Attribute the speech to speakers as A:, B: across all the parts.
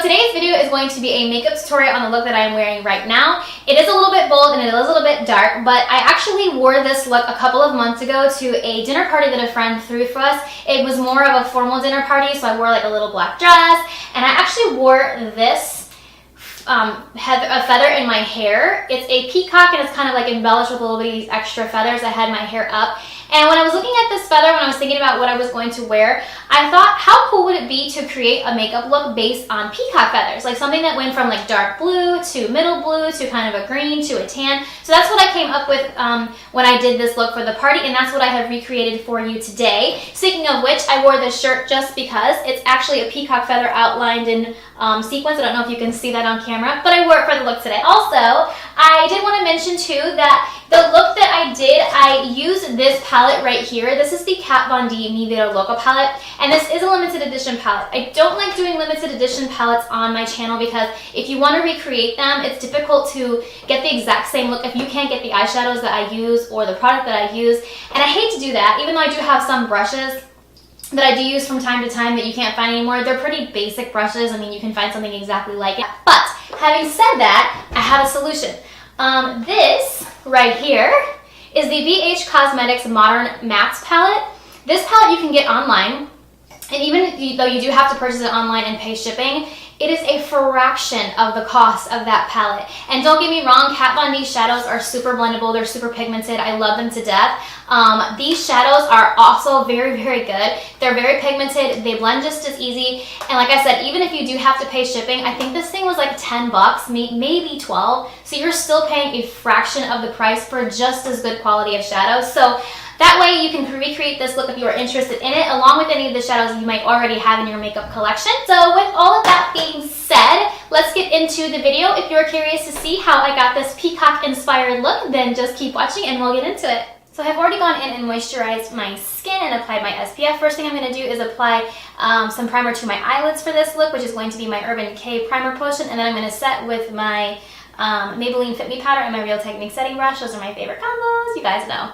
A: today's video is going to be a makeup tutorial on the look that I am wearing right now. It is a little bit bold and it is a little bit dark, but I actually wore this look a couple of months ago to a dinner party that a friend threw for us. It was more of a formal dinner party, so I wore like a little black dress, and I actually wore this a feather in my hair. It's a peacock and it's kind of like embellished with a little bit of these extra feathers. I had my hair up, and when I was looking at this feather, when I was thinking about what I was going to wear, I thought, how cool would it be to create a makeup look based on peacock feathers? Like something that went from like dark blue to middle blue to kind of a green to a tan. So that's what I came up with when I did this look for the party, and that's what I have recreated for you today. Speaking of which, I wore this shirt just because it's actually a peacock feather outlined in sequins. I don't know if you can see that on camera, but I wore it for the look today. Also, I did want to mention too that the look that I used this palette right here. This is the Kat Von D Mi Vita Loca palette, and this is a limited edition palette. I don't like doing limited edition palettes on my channel because if you want to recreate them, it's difficult to get the exact same look if you can't get the eyeshadows that I use or the product that I use, and I hate to do that. Even though I do have some brushes that I do use from time to time that you can't find anymore. They're pretty basic brushes. I mean, you can find something exactly like it. But having said that, I have a solution. This right here is the BH Cosmetics Modern Mattes palette. This palette you can get online, and even though you do have to purchase it online and pay shipping, it is a fraction of the cost of that palette. And don't get me wrong, Kat Von D shadows are super blendable. They're super pigmented. I love them to death. These shadows are also very, very good. They're very pigmented. They blend just as easy. And like I said, even if you do have to pay shipping, I think this thing was like 10 bucks, maybe 12. So you're still paying a fraction of the price for just as good quality of shadows. So that way you can recreate this look if you are interested in it, along with any of the shadows you might already have in your makeup collection. So with all of that being said, let's get into the video. If you're curious to see how I got this peacock inspired look, then just keep watching and we'll get into it. So I've already gone in and moisturized my skin and applied my SPF. First thing I'm going to do is apply some primer to my eyelids for this look, which is going to be my Decay Primer Potion, and then I'm going to set with my Mabelline FitMe powder and my Real Technique setting brush. Those are my favorite combos, you guys know.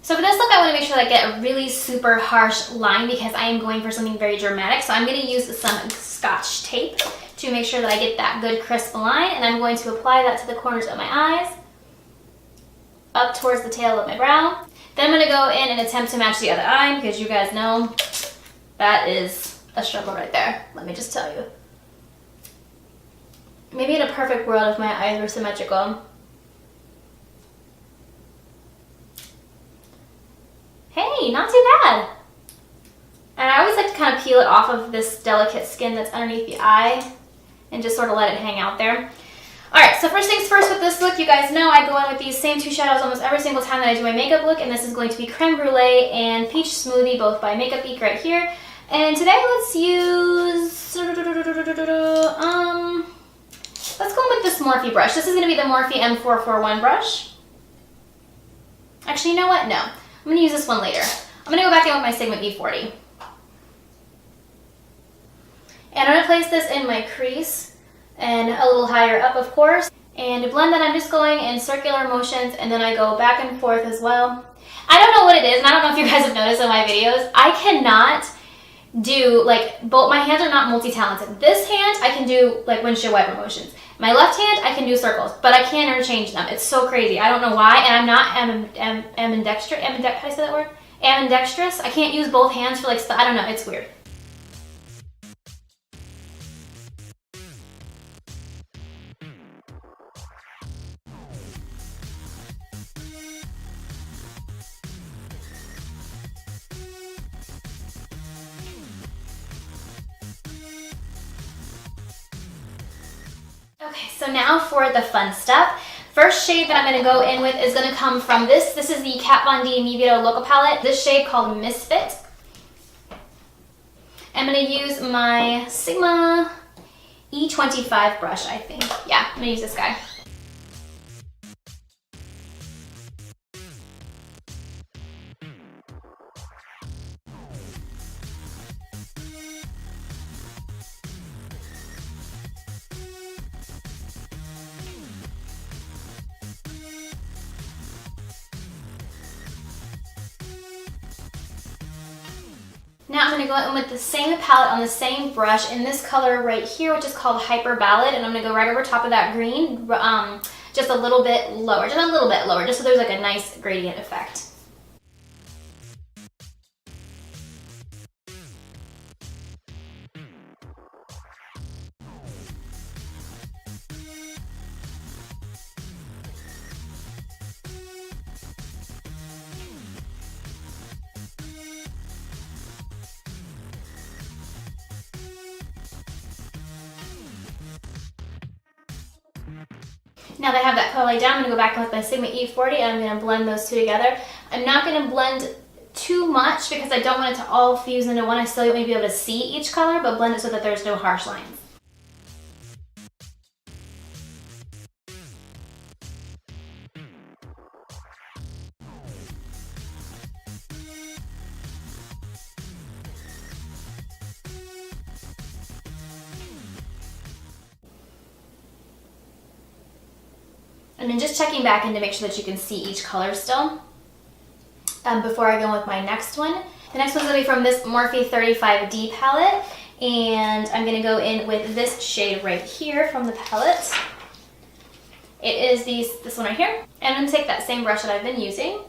A: So for this look, I want to make sure that I get a really super harsh line because I am going for something very dramatic. So I'm going to use some Scotch tape to make sure that I get that good crisp line, and I'm going to apply that to the corners of my eyes, up towards the tail of my brow. Then I'm going to go in and attempt to match the other eye because you guys know that is a struggle right there. Let me just tell you. Maybe in a perfect world if my eyes were symmetrical. Hey, not too bad. And I always like to kind of peel it off of this delicate skin that's underneath the eye and just sort of let it hang out there. Alright, so first things first with this look, you guys know I go in with these same two shadows almost every single time that I do my makeup look, and this is going to be Creme Brûlée and Peach Smoothie, both by Makeup Geek right here. And today let's use, let's go with this Morphe brush. This is going to be the Morphe M441 brush. Actually, you know what? No. I'm going to use this one later. I'm going to go back in with my Sigma E40. And I'm going to place this in my crease and a little higher up, of course. And to blend that, I'm just going in circular motions, and then I go back and forth as well. I don't know what it is, and I don't know if you guys have noticed in my videos, I cannot do, like, both, my hands are not multi-talented. This hand, I can do, like, windshield wiper motions. My left hand, I can do circles, but I can't interchange them. It's so crazy. I don't know why, and I'm not ambidextrous. How do I say that word? Ambidextrous. I can't use both hands for, like, I don't know. It's weird. Okay, so now for the fun stuff. First shade that I'm going to go in with is going to come from this. This is the Kat Von D Mi Vita Loca palette. This shade called Misfit. I'm going to use my Sigma E25 brush, I think. Yeah, I'm going to use this guy. Now I'm going to go in with the same palette on the same brush in this color right here, which is called Hyper Ballad, and I'm going to go right over top of that green, just a little bit lower, just so there's like a nice gradient effect. Now that I have that color laid down, I'm going to go back in with my Sigma E40 and I'm going to blend those two together. I'm not going to blend too much because I don't want it to all fuse into one. I still want you to be able to see each color, but blend it so that there's no harsh lines. And then just checking back in to make sure that you can see each color still before I go with my next one. The next one's going to be from this Morphe 35D palette, and I'm going to go in with this shade right here from the palette. It is this one right here, and I'm going to take that same brush that I've been using.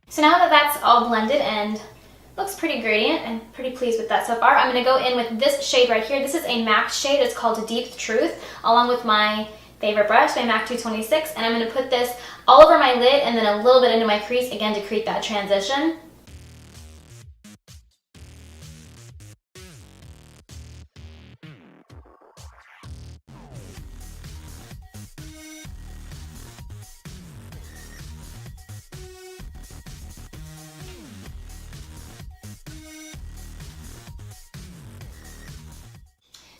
A: So now that that's all blended and looks pretty gradient, I'm pretty pleased with that so far. I'm going to go in with this shade right here. This is a MAC shade. It's called Deep Truth, along with my favorite brush, my MAC 226. And I'm going to put this all over my lid and then a little bit into my crease, again, to create that transition.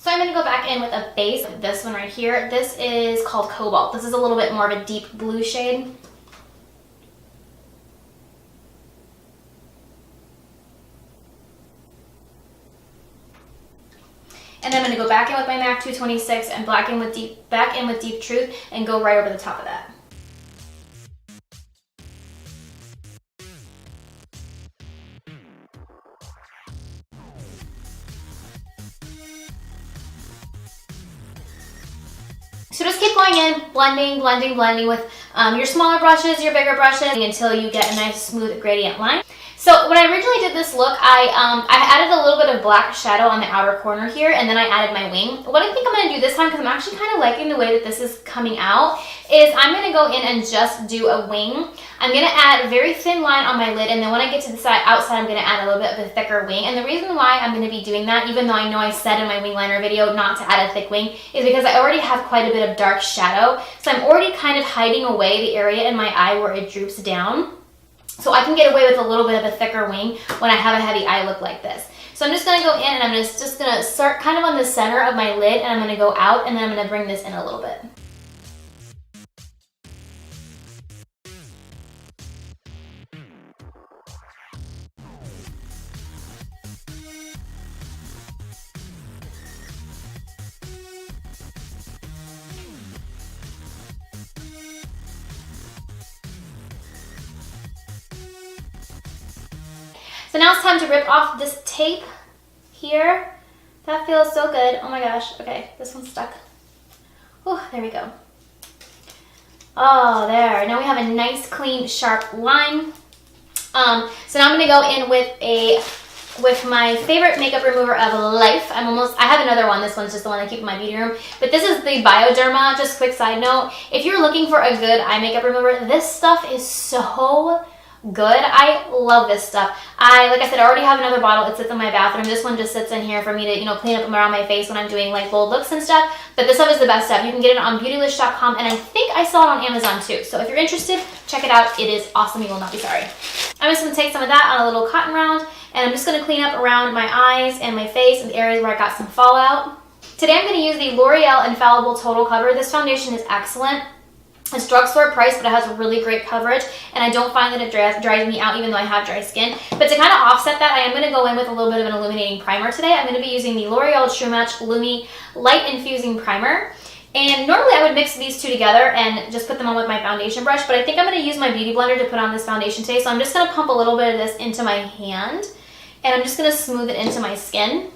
A: So I'm going to go back in with a base, this one right here. This is called Cobalt. This is a little bit more of a deep blue shade. And then I'm going to go back in with my MAC 226 and back in with Deep Truth and go right over the top of that. So just keep going in, blending with your smaller brushes, your bigger brushes, until you get a nice smooth gradient line. So when I originally did this look, I added a little bit of black shadow on the outer corner here, and then I added my wing. What I think I'm going to do this time, because I'm actually kind of liking the way that this is coming out, is I'm going to go in and just do a wing. I'm going to add a very thin line on my lid, and then when I get to the outside, I'm going to add a little bit of a thicker wing. And the reason why I'm going to be doing that, even though I know I said in my wing liner video not to add a thick wing, is because I already have quite a bit of dark shadow. So I'm already kind of hiding away the area in my eye where it droops down. So I can get away with a little bit of a thicker wing when I have a heavy eye look like this. So I'm just going to go in and I'm just going to start kind of on the center of my lid, and I'm going to go out, and then I'm going to bring this in a little bit. So now it's time to rip off this tape here. That feels so good. Oh my gosh. Okay, this one's stuck. Oh, there we go. Oh, there. Now we have a nice, clean, sharp line. So now I'm going to go in with my favorite makeup remover of life. I have another one. This one's just the one I keep in my beauty room. But this is the Bioderma. Just quick side note. If you're looking for a good eye makeup remover, this stuff is so good. I love this stuff. Like I said, I already have another bottle. It sits in my bathroom. This one just sits in here for me to, clean up around my face when I'm doing like bold looks and stuff. But this stuff is the best stuff. You can get it on beautylish.com, and I think I saw it on Amazon too. So if you're interested, check it out. It is awesome. You will not be sorry. I'm just going to take some of that on a little cotton round, and I'm just going to clean up around my eyes and my face and the areas where I got some fallout. Today I'm going to use the L'Oreal Infallible Total Cover. This foundation is excellent. It's drugstore price, but it has really great coverage, and I don't find that it dries me out even though I have dry skin. But to kind of offset that, I am going to go in with a little bit of an illuminating primer today. I'm going to be using the L'Oreal True Match Lumi Light Infusing Primer. And normally I would mix these two together and just put them on with my foundation brush, but I think I'm going to use my beauty blender to put on this foundation today. So I'm just going to pump a little bit of this into my hand, and I'm just going to smooth it into my skin.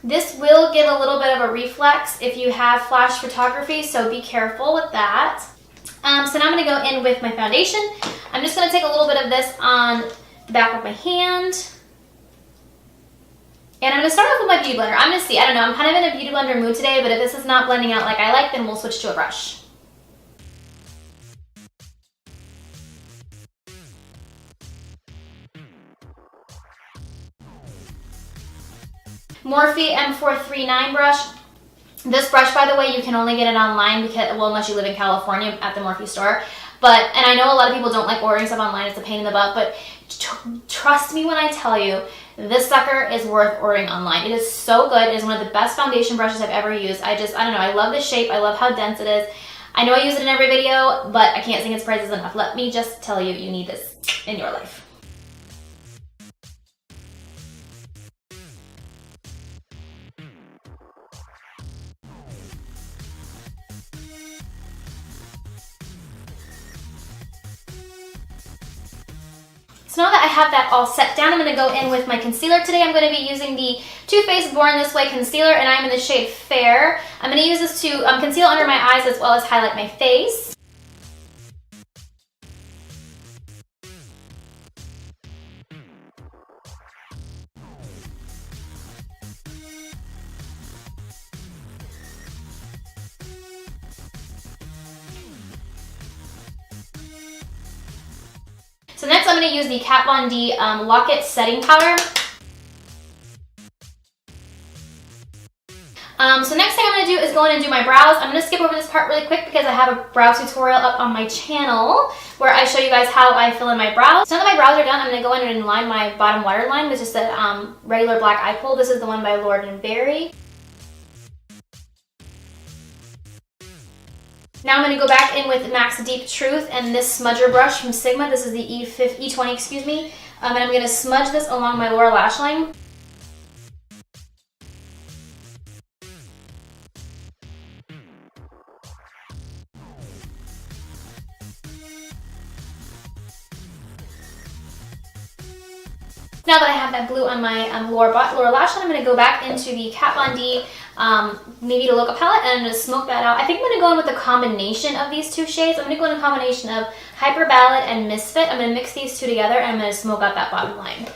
A: This will give a little bit of a reflex if you have flash photography, so be careful with that. So now I'm going to go in with my foundation. I'm just going to take a little bit of this on the back of my hand. And I'm going to start off with my beauty blender. I'm going to see, I don't know, I'm kind of in a beauty blender mood today, but if this is not blending out like I like, then we'll switch to a brush. Morphe M439 brush. This brush, by the way, you can only get it online because, well, unless you live in California at the Morphe store. And I know a lot of people don't like ordering stuff online. It's a pain in the butt, but trust me when I tell you, this sucker is worth ordering online. It is so good. It is one of the best foundation brushes I've ever used. I don't know, I love the shape. I love how dense it is. I know I use it in every video, but I can't sing its praises enough. Let me just tell you, you need this in your life. So now that I have that all set down, I'm going to go in with my concealer. Today I'm going to be using the Too Faced Born This Way concealer, and I'm in the shade Fair. I'm going to use this to conceal under my eyes as well as highlight my face. So next I'm going to use the Kat Von D Lock It Setting Powder. So next thing I'm going to do is go in and do my brows. I'm going to skip over this part really quick because I have a brow tutorial up on my channel where I show you guys how I fill in my brows. So now that my brows are done, I'm going to go in and line my bottom waterline with just a regular black eye pole. This is the one by Lord & Berry. Now I'm going to go back in with MAC's Deep Truth and this smudger brush from Sigma. This is the E20, excuse me. And I'm going to smudge this along my lower lash line. Now that I have that blue on my lower lash line, I'm going to go back into the Kat Von D Maybe to Look a palette, and I'm going to smoke that out. I think I'm going to go in with a combination of these two shades. I'm going to go in a combination of Hyper Ballad and Misfit. I'm going to mix these two together, and I'm going to smoke out that bottom line.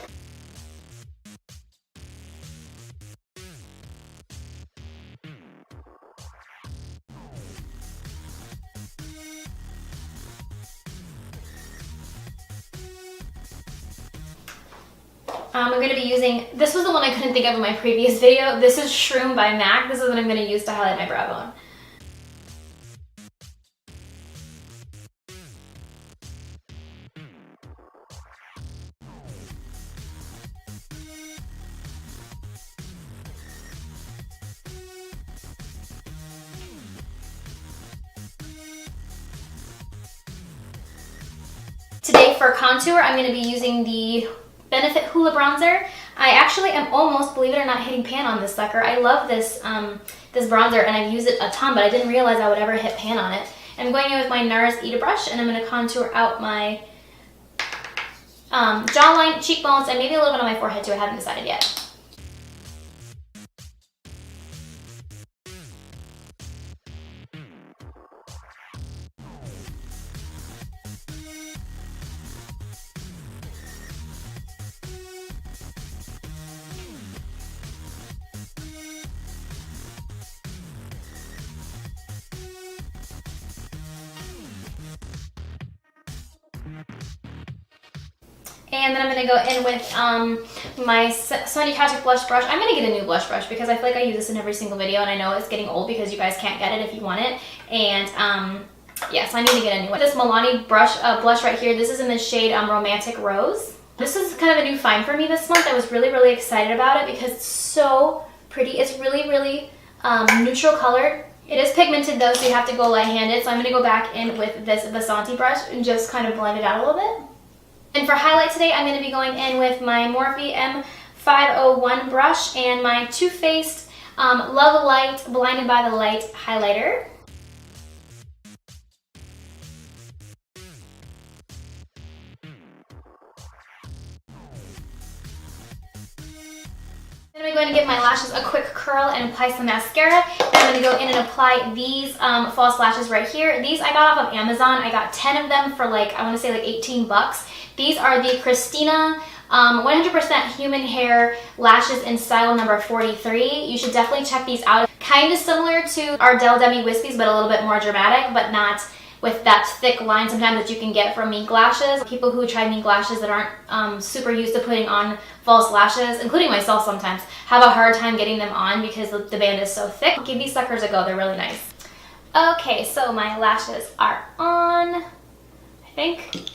A: I'm going to be using, this was the one I couldn't think of in my previous video. This is Shroom by MAC. This is what I'm going to use to highlight my brow bone. Today for contour, I'm going to be using the Benefit Hoola Bronzer. I actually am almost, believe it or not, hitting pan on this sucker. I love this this bronzer, and I've used it a ton, but I didn't realize I would ever hit pan on it. And I'm going in with my NARS Eda brush, and I'm going to contour out my jawline, cheekbones, and maybe a little bit on my forehead too. I haven't decided yet. And then I'm going to go in with my Sunny Tastic blush brush. I'm going to get a new blush brush because I feel like I use this in every single video, and I know it's getting old because you guys can't get it if you want it. And yeah, so I need to get a new one. This Milani blush right here, this is in the shade Romantic Rose. This is kind of a new find for me this month. I was really, really excited about it because it's so pretty. It's really, really neutral colored. It is pigmented though, so you have to go light-handed. So I'm going to go back in with this Vasanti brush and just kind of blend it out a little bit. And for highlight today, I'm going to be going in with my Morphe M441 brush and my Too Faced Love Light Blinded by the Light highlighter. Then I'm going to give my lashes a quick curl and apply some mascara. Then I'm going to go in and apply these false lashes right here. These I got off of Amazon. I got 10 of them for like, I want to say like 18 bucks. These are the Christina 100% human hair lashes in style number 43. You should definitely check these out. Kind of similar to our Del Demi Wispies, but a little bit more dramatic, but not with that thick line sometimes that you can get from mink lashes. People who try mink lashes that aren't super used to putting on false lashes, including myself sometimes, have a hard time getting them on because the band is so thick. Give these suckers a go, they're really nice. Okay, so my lashes are on, I think.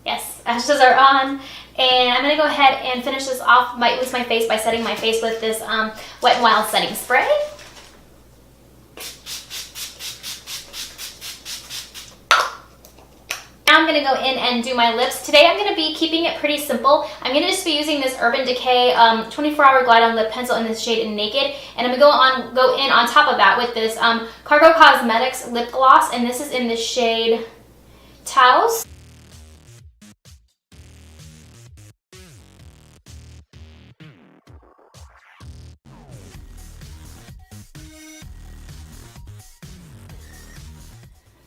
A: Yes, lashes are on. And I'm gonna go ahead and finish this off with my face by setting my face with this Wet n Wild setting spray. Now I'm going to go in and do my lips. Today I'm going to be keeping it pretty simple. I'm going to just be using this Urban Decay 24-hour Glide On Lip Pencil in this shade in Naked. And I'm going to go in on top of that with this Cargo Cosmetics Lip Gloss. And this is in the shade Taos.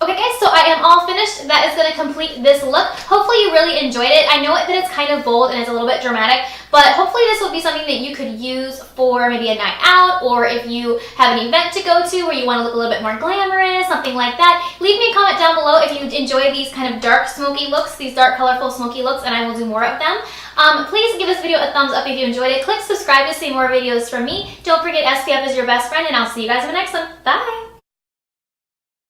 A: Okay guys, so I am all finished. That is going to complete this look. Hopefully you really enjoyed it. I know that it's kind of bold and it's a little bit dramatic, but hopefully this will be something that you could use for maybe a night out, or if you have an event to go to where you want to look a little bit more glamorous, something like that. Leave me a comment down below if you enjoy these kind of dark smoky looks, these dark colorful smoky looks, and I will do more of them. Please give this video a thumbs up if you enjoyed it. Click subscribe to see more videos from me. Don't forget SPF is your best friend, and I'll see you guys in the next one. Bye!